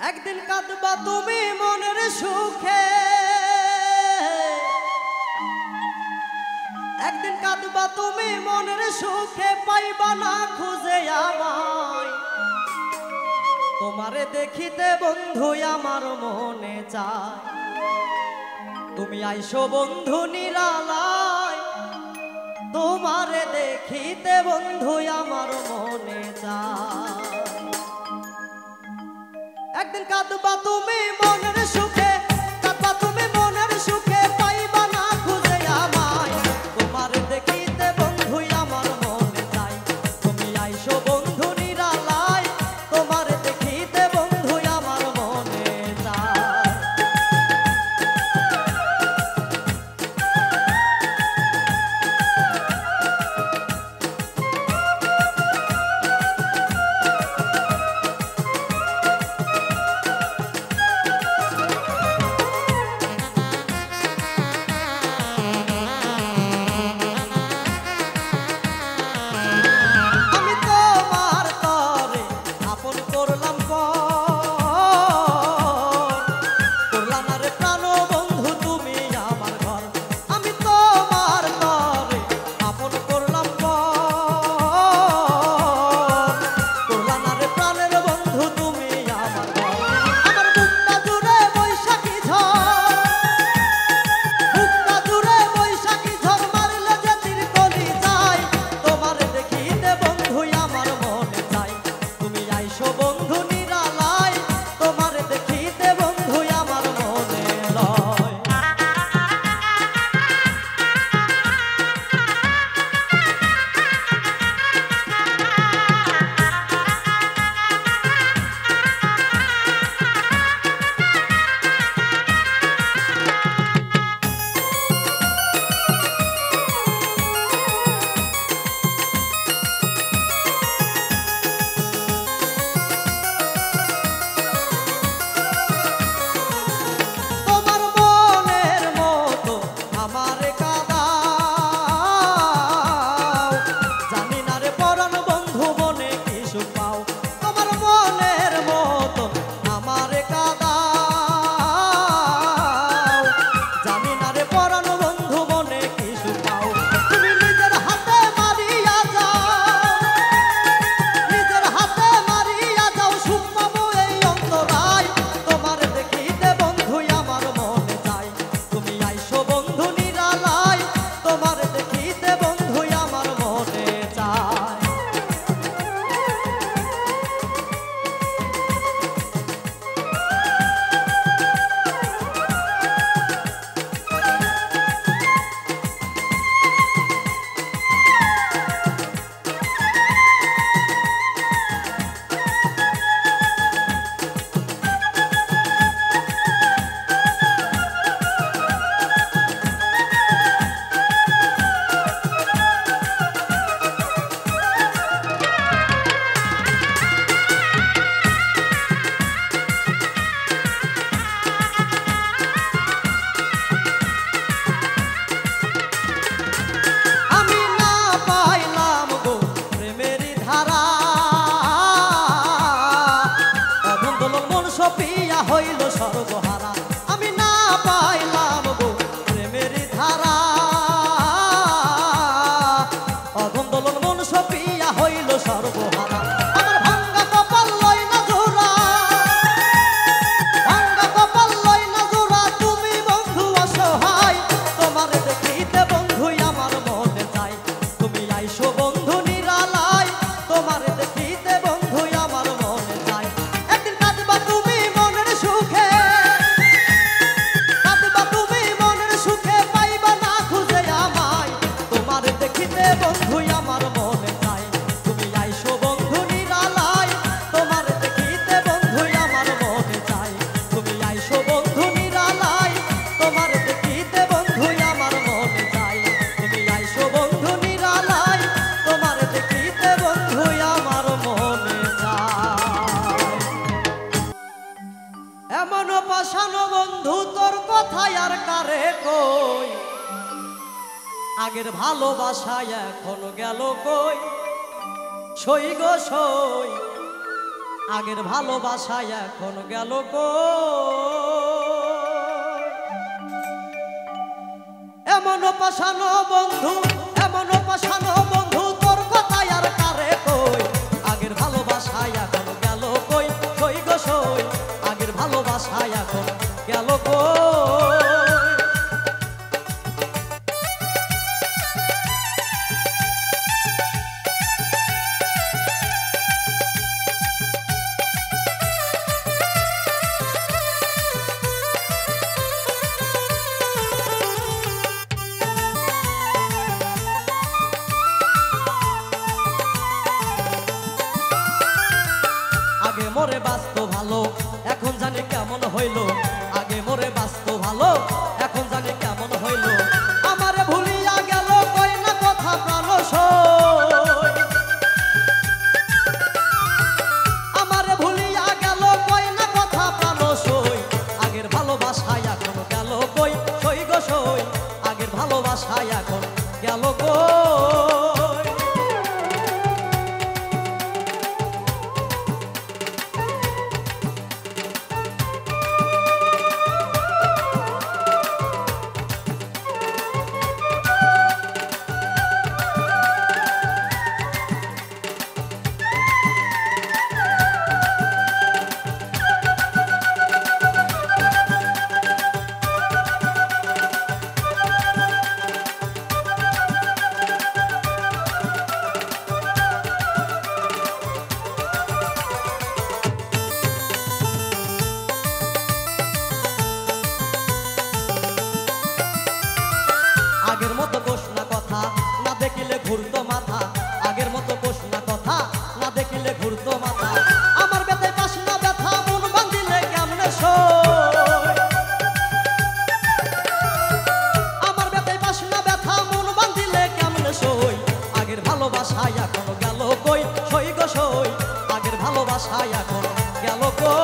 একদিন কাঁদবা তুমি মনের সুখে, একদিন কাঁদবা তুমি মনের সুখে, পাইবা না খুঁজে আমায়। তোমারে দেখিতে বন্ধু আমার মনে চায়, তুমি আইসো বন্ধু নিরালায়। তোমারে দেখিতে বন্ধু আমার মনে চায়। একদিন কাঁদবা তুমি মনের সুখে, কাঁদবা তুমি মনের সুখে, পাইবা না খুঁজে আমায়। তোমারে দেখিতে বন্ধু আমার মনে চায়, তুমি আইসো বন্ধু নিরালায়। তোমারে দেখিতে বন্ধু আমার মনে চায়। সপিয়া হইল সর্বহারা, আমি না পাইলাম গো প্রেমের ধারা। অধম দোলন মন সপিয়া হইল সর্বহারা, আমার ভাঙ্গা কপাল লই না জোড়া, ভাঙ্গা কপাল লই না জোড়া। তুমি বন্ধু অসহায়, তোমার দেখিতে বন্ধু আমার মনে চায়। তুমি আইসো বন্ধু নিরালায়, তোমার দেখিতে বন্ধু আমার মনে চায়। একদিন কাঁদবা তুমি মনের সুখে, কাঁদবা তুমি মনের সুখে, পাইবা না খুঁজে আমায়। তোমার দেখিতে বন্ধু আমার মনে চায়। তুমি আইসো বন্ধু নিরালায়, তোমার দেখিতে বন্ধু আমার মনে চায়। তুমি আইসো বন্ধু নিরালায়, তোমার দেখিতে বন্ধু আমার মনে চায়। তুমি আইসো বন্ধু নিরালায়, তোমার দেখিতে বন্ধু আমার মনে চায়। এমন পাশানো বন্ধু তোর কথায় আর কারে কই, আগের ভালোবাসায় এখন গেল কই। সই গো সই, আগের ভালোবাসায় এখন গেল কো এমন পাশানো বন্ধু এমন পাশানো বন্ধু তোর কথায় আর কারে কই আগের ভালোবাসায় এখন গেল কই সই গো সই আগের ভালোবাসায় এখন গেল কই আগে মোরে বাঁচতো ভালো এখন জানি কেমন হইল আগে মোরে বাঁচতো ভালো এখন জানি কেমন হইল আমারে ভুলিয়া গেল কই না কথা প্রাণ সই আমারে ভুলিয়া গেল কই না কথা প্রাণ সই আগের ভালোবাসায় এখন গেল কই সই গো সই আগের ভালোবাসায় এখন গেল কই আগের মতো কোষ না কথা না দেখিলে ঘুরতো মাথা আগের মতো কোষ না কথা না দেখিলে ঘুরতো মাথা আমার ব্যথায় পাস না ব্যথা মন বাঁধিলে কেমনে সই আমার ব্যথায় পাস না ব্যথা মন বাঁধিলে কেমনে সই আগের ভালোবাসায় এখন গেল কই সই গো সই আগের ভালোবাসায় এখন গেল কই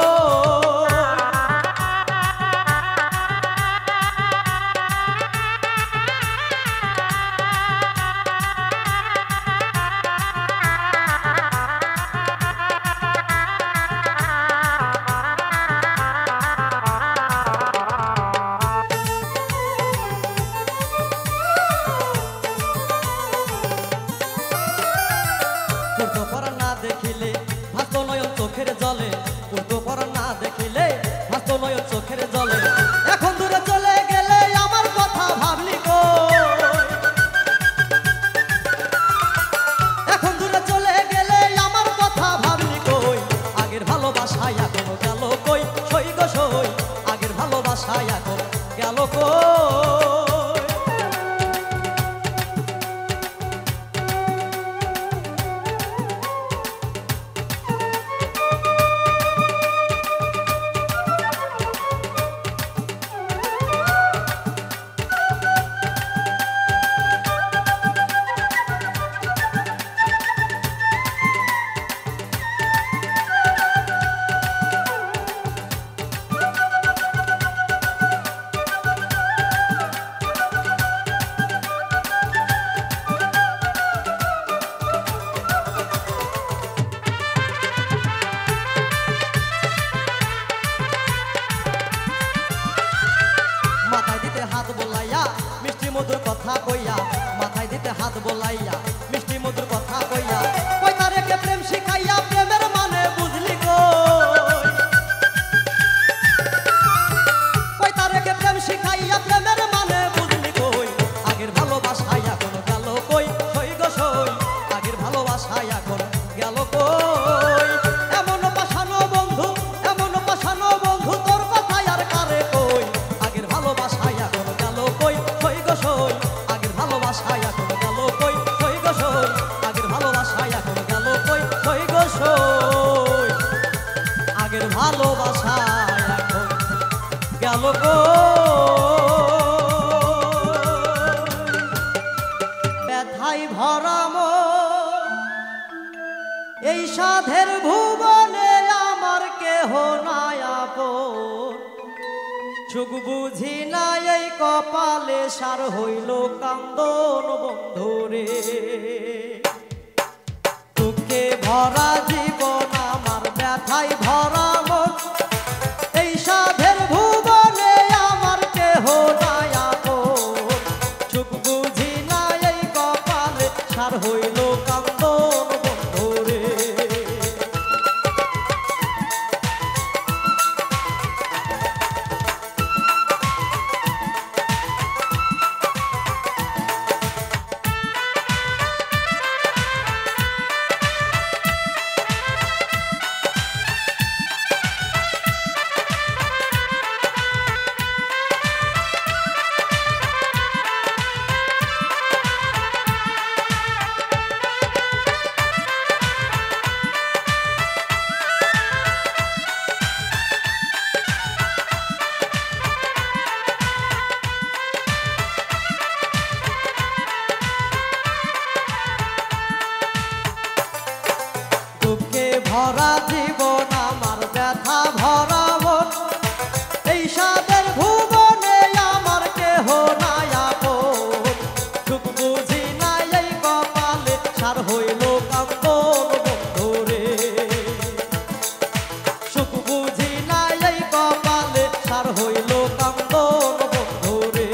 উল্টো পরা না দেখিলে ভাস্ত নয়ন চোখের জলে উল্টো পরা না দেখিলে ভাস্ত নয়ন চোখের জলে এখন দূরে চলে গেলে আমার কথা ভাবলি কই এখন দূরে চলে গেলে আমার কথা ভাবলি কই আগের ভালোবাসায় এখন গেল কই সই গো সই আগের ভালোবাসায় এখন গেল কই মাথায় দিতে হাত বোলাইয়া মিষ্টি মধুর কথা কইয়া মাথায় দিতে হাত বোলাইয়া মিষ্টি মধুর কথা কইয়া কই তারেকে প্রেম শিখাইয়া প্রেমের মানে বুঝলি কই তারেকে প্রেম শিখাইয়া প্রেমের মানে বুঝলি কই আগের ভালোবাসায় এখন গেল কই সই গো সই আগের ভালোবাসায় এখন গেল কই এমন পাশানো বন্ধু তোর কথায় আর কারে কই আগের ভালোবাসায় এখন গেল কই সই গো সই আগের ভালোবাসায় এখন গেল কই সই গো সই আগের ভালোবাসায় এখন গেল কই সই গো সই আগের ভালোবাসায় এখন গেল ব্যথায় ভরা মন এই সাধের ভুবনে আমার কেহ নাই আপন সুখ বুঝি না এই কপালে সার হইল কান্দন বন্ধুরে দুঃখে ভরা জীবন আমার ব্যথা ব্যথায় ভরা মন এই সাধের ভুবনে আমার কেহ নাই আপন সুখ বুঝি না এই কপালে সার হইল কান্দন বন্ধুরে ভরা জীবন আমার ব্যথা ভরা মন এই সাদের ভুবনে আমার কেহ নাই আপন সুখ বুঝি নাই এই কপালে সার হইল কান্দন বন্ধুরে সুখ বুঝি নাই এই কপালে সার হইল কান্দন বন্ধুরে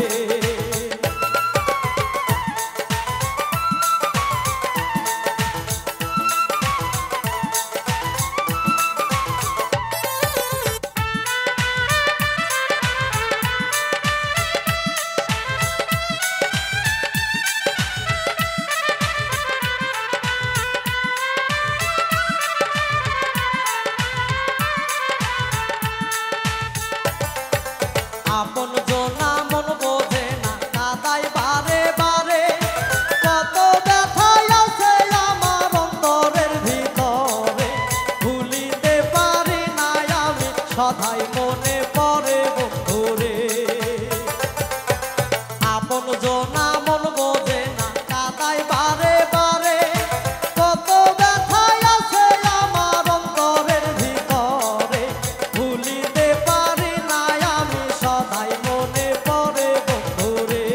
আপন জনা মন বোঝে না কাদাই বারে বারে কত ব্যথায় আছে আমার অন্তরের ভিতরে ভুলিতে পারি না আমি সদাই মনে পড়ে বন্ধুরে আপন জনা মন বোঝে না কাদাই বারে বারে কত ব্যথায় আছে আমার অন্তরের ভিতরে ভুলিতে পারি না আমি সদাই মনে পড়ে বন্ধুরে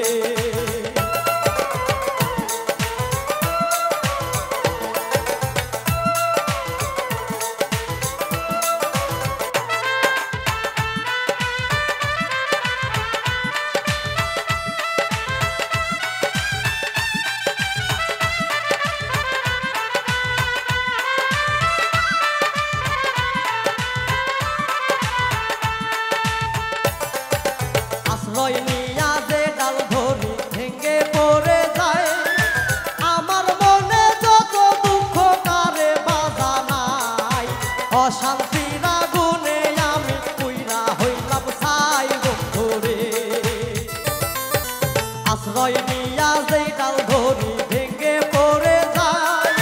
আশ্রয় নিয়া যে ডাল ধরি ভেঙে পড়ে যায় আমার মনে যত দুঃখ কারে বাধা নাই অশান্তির আগুনে আমি পুইরা হইলাম ছাই বন্ধুরে আশ্রয় নিয়া যে ডাল ধরি ভেঙে পড়ে যায়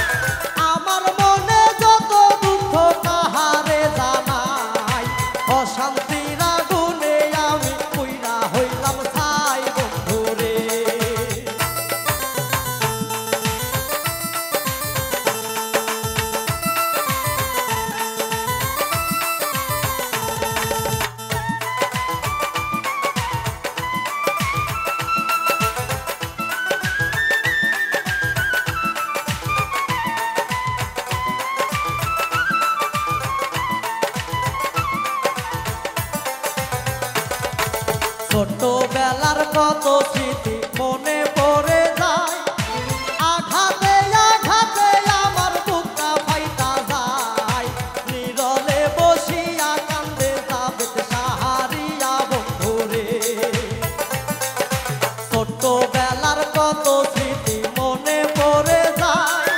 আমার মনে যত দুঃখ কাহারে জানাই অশান্তির আগুনে আমি পুইরা হইলাম ছাই বন্ধুরে ছোটবেলার কত স্মৃতি মনে পড়ে যায় আঘাতে আঘাতে আমার বুকটা ফাইটা যায় নীরলে বসিয়া কান্দে জাবেদ সাহারিয়া বন্ধুরে ছোটবেলার কত স্মৃতি মনে পড়ে যায়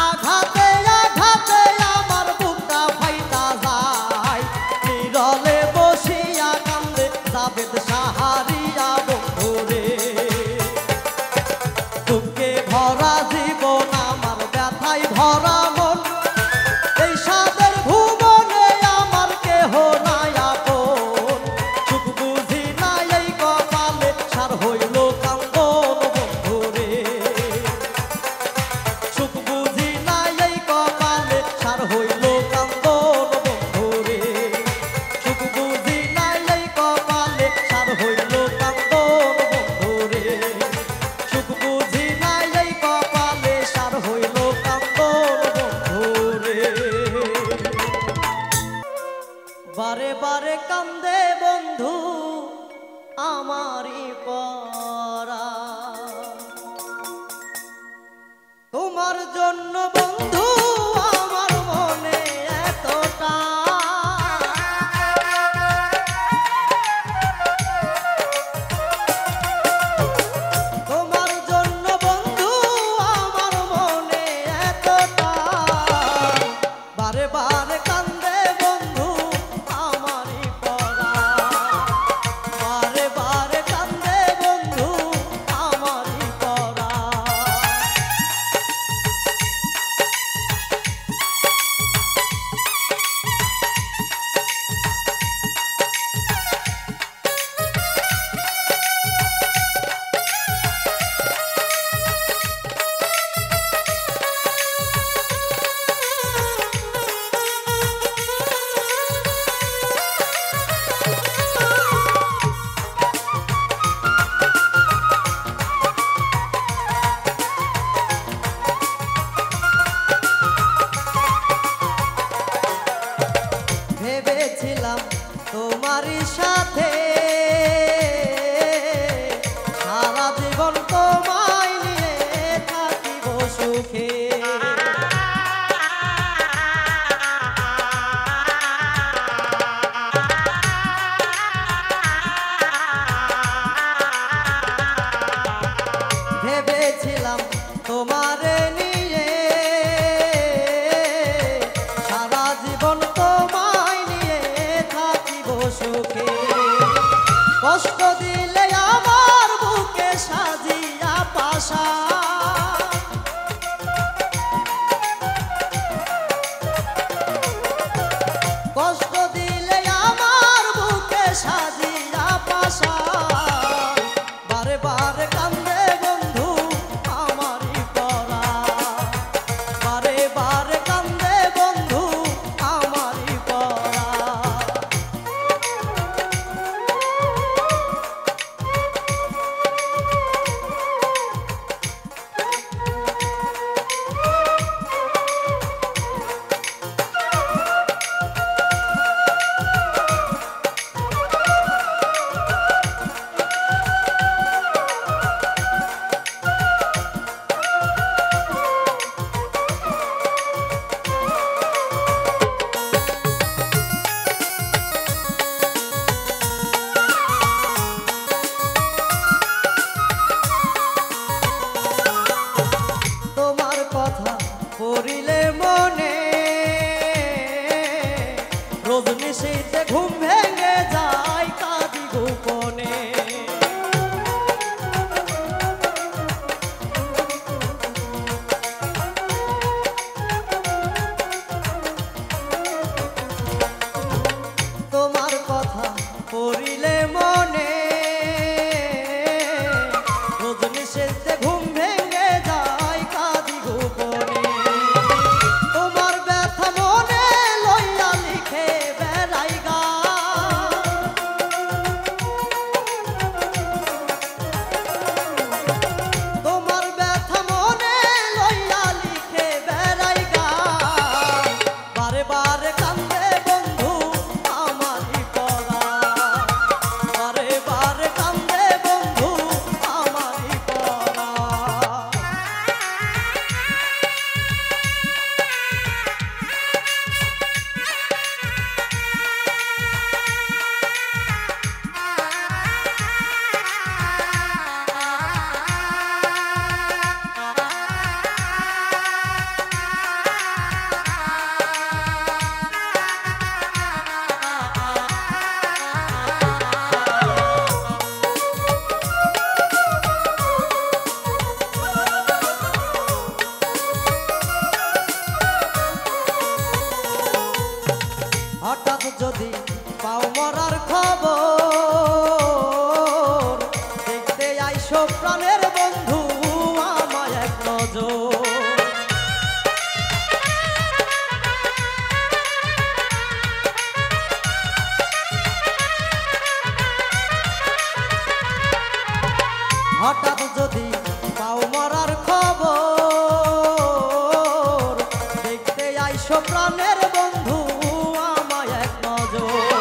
আঘাতে আঘাতে আমার বুকটা ফাইটা যায় নীরলে বসিয়া কান্দে জাবেদ সাহারিয়া বন্ধুরে বারে বারে কান্দে বন্ধু আমারই পরা, তোমার জন্য বন্ধু আমার মনে এতটা, তোমার জন্য বন্ধু আমার মনে এতটা, বারে বারে কান্দে বন্ধু আমারই পরা, বারে বারে কান্দে বন্ধু আমারই পরা। ভেবেছিলাম তোমারই সাথে সারা জীবন তোমায় নিয়ে থাকিব সুখে, ভেবেছিলাম তোমারে নিয়ে সারা জীবন তোমায় নিয়ে থাকিব সুখে, কষ্ট দিলে আমার বুকে সাজিয়া পাশা, কষ্ট দিলে আমার বুকে সাজিয়া পাশা, বারে বারে কান্দে বন্ধু আমারই পরা, বারে বারে কান্দে বন্ধু আমারই পরা। তোমার কথা পড়িলে মনে রোজ নিশীথে ঘুম ভেঙে যায় কাঁদি গোপনে, তোমার কথা পড়িলে মনে রোজ নিশীথে ঘুম ভেঙে যায় কাঁদি গোপনে, তোমার ব্যথা মনে লইয়া লিখে বেড়াই গান, তোমার ব্যথা মনে লইয়া লিখে বেড়াই গান, বারে বারে কান্দে বন্ধু আমারই পরা, বারে বারে কান্দে বন্ধু আমারই পরা। হঠাৎ যদি পাও মরার খবর দেখতে আইসো প্রাণের বন্ধু আমায় এক নজর, হঠাৎ যদি পাও মরার খবর দেখতে আইসো প্রাণের বন্ধু আমায় এক নজর।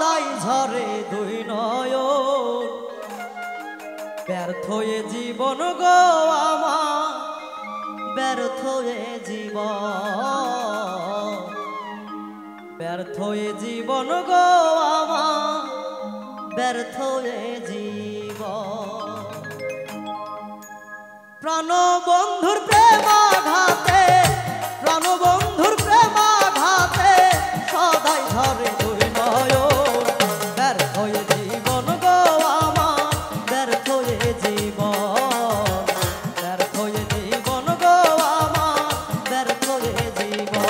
সদাই ঝরে দুই নয়ন ব্যর্থ এ জীবন গো আমার ব্যর্থ এ জীবন ব্যর্থ এ জীবন গো আমার ব্যর্থ এ জীবন প্রাণ বন্ধুর প্রেমাঘাতে প্রাণ বন্ধুর প্রেমাঘাতে সদাই ঝরে দুই নয়ন ব্যর্থ এ জীবন গো আমার ব্যর্থ এ জীবন ব্যর্থ এ জীবন গো আমার ব্যর্থ এ জীবন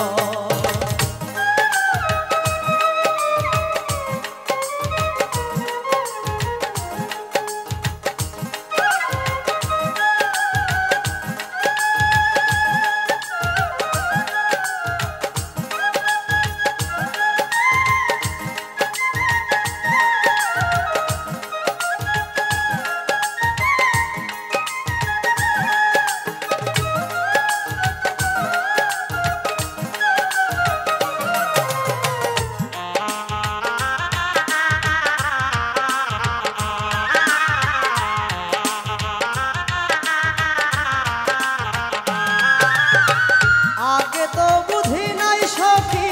আগে তো বুঝি নাই সখী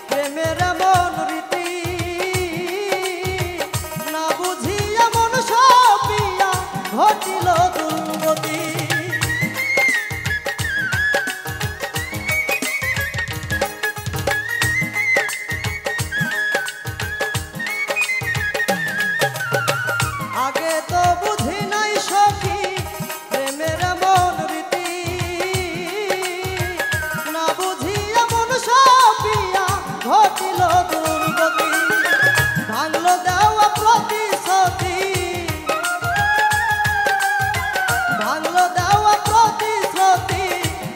প্রেমের এমন রীতি না বুঝি এমন সপিয়া ঘটিল দুর্গতি আগে তো বুঝি নাই সখী প্রেমের এমন রীতি না বুঝি এমন সপিয়া ঘটিল দুর্গতি ভাঙলো দেওয়া প্রতিশ্রুতি ভাঙলো দেওয়া প্রতিশ্রুতি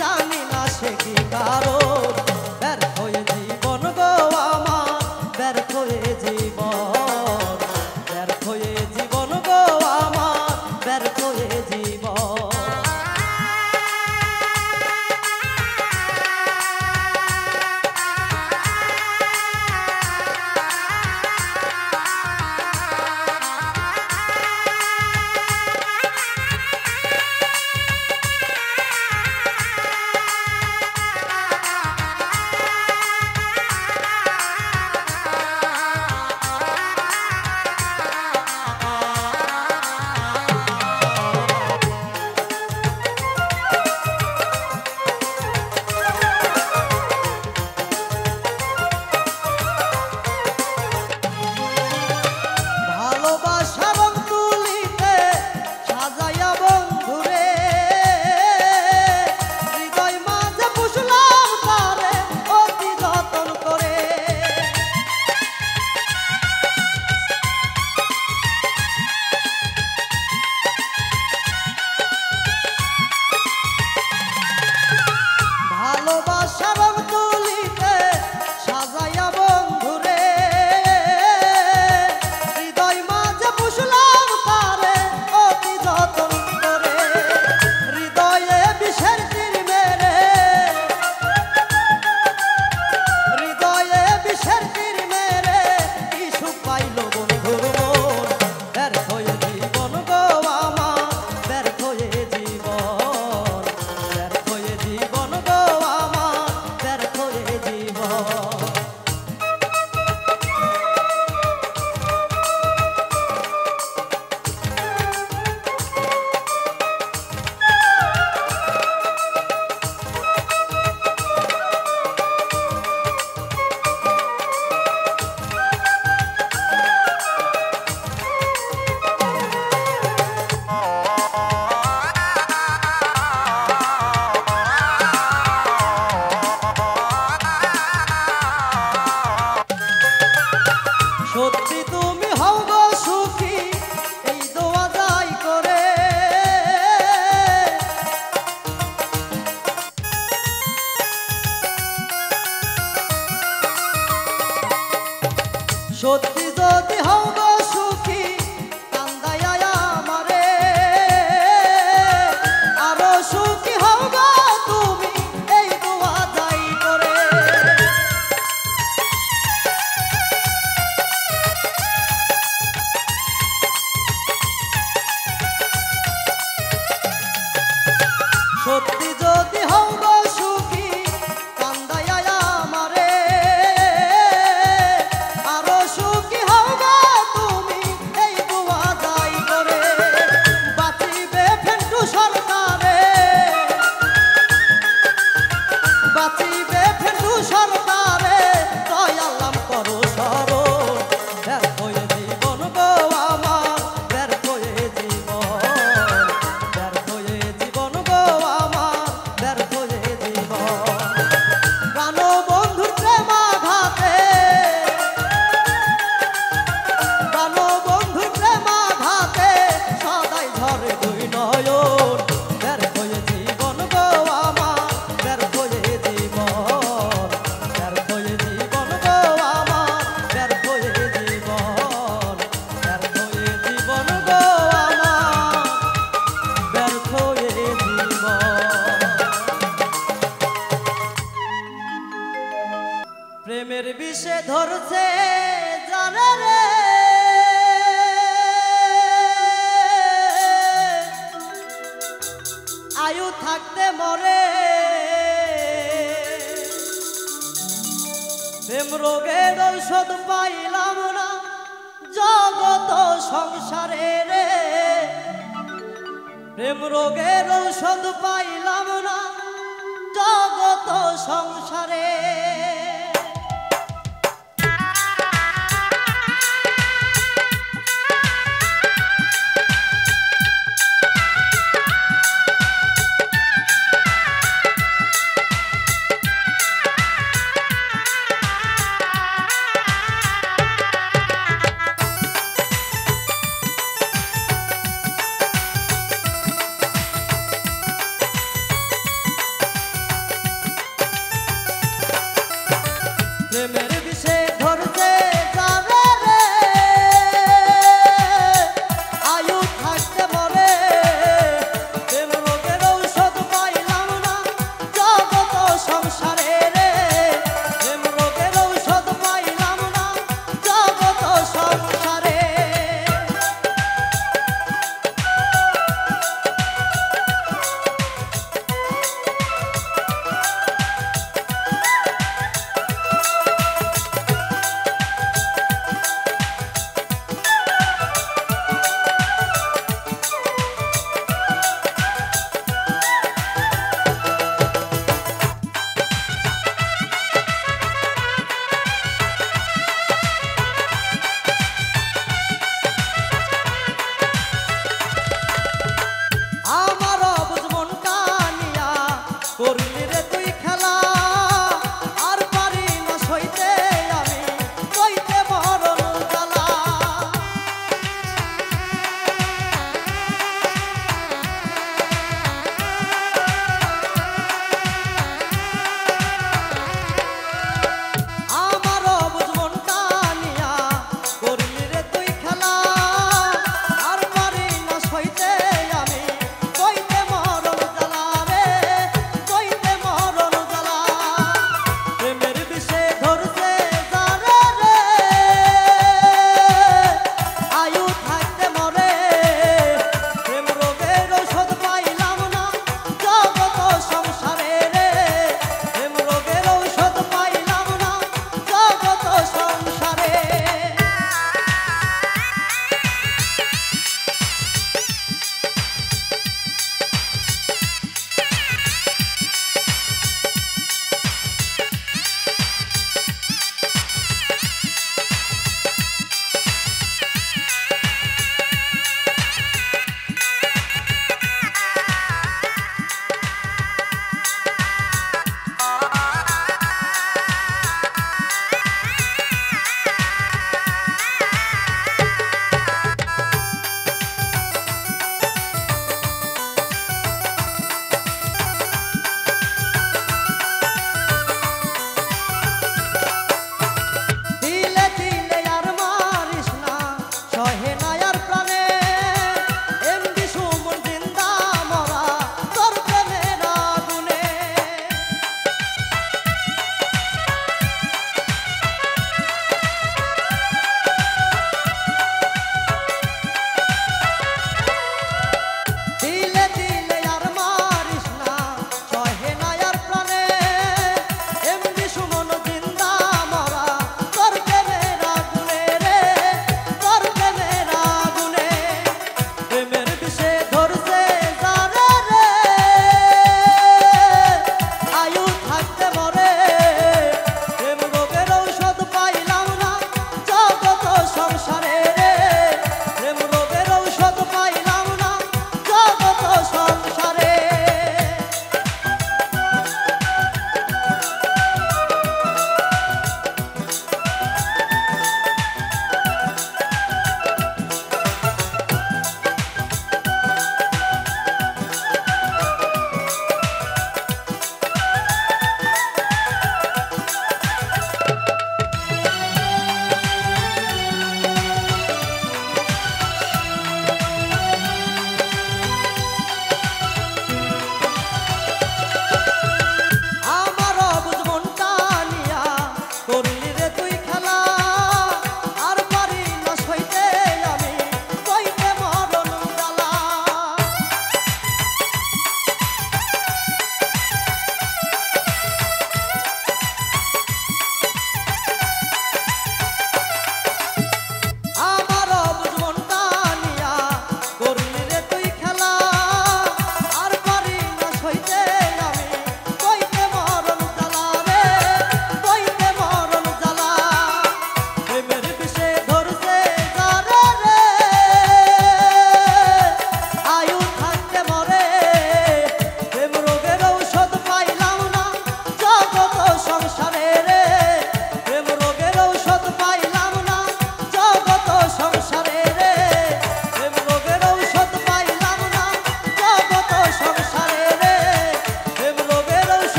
জানি না সে কি কারণ ব্যর্থ এ জীবন গো আমার ব্যর্থ এ জীবন ব্যর্থ এ জীবন গো আমার ব্যর্থ এ জীবন ভালোবাসার রং তুলিতে সাজাইয়া বন্ধুরে হৃদয় মাঝে পুষলাম তারে অতি যতন করে ভালোবাসার রং তুলিতে সাজাইয়া বন্ধুরে হৃদয় মাঝে পুষলাম তারে অতি যতন করে হৃদয়ে বিষের তীর মেরে হৃদয়ে বিষের তীর মেরে কি সুখ পাইল বন্ধুর মন ব্যর্থ এ জীবন গো আমার ব্যর্থ এ জীবন ব্যর্থ এ জীবন গো আমার ব্যর্থ এ জীবন সত্যি তুমি হও গো সুখী এই দোয়া যাই করে সত্যি যদি হও গো সুখী কান্দাইয়া আমারে আরো সুখী হও গো তুমি এই দোয়া যাই করে প্রেমের বিষে ধরছে জানে রে আয়ু থাকতে মরে প্রেম রোগের ঔষধ পাইলাম না জগত সংসারে রে প্রেম রোগের ঔষধ পাইলাম না জগত সংসারে প্রেমের বিষে ধরছে জানে রে আয়ু থাকতে মরে প্রেম রোগের ঔষধ পাইলাম না জগত সংসারে রে প্রেম রোগের ঔষধ পাইলাম না জগত সংসারে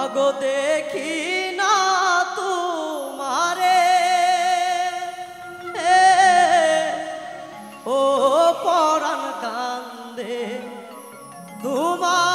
মাগো দেখি না তোমারে ও পরাণ কান্দে তোমার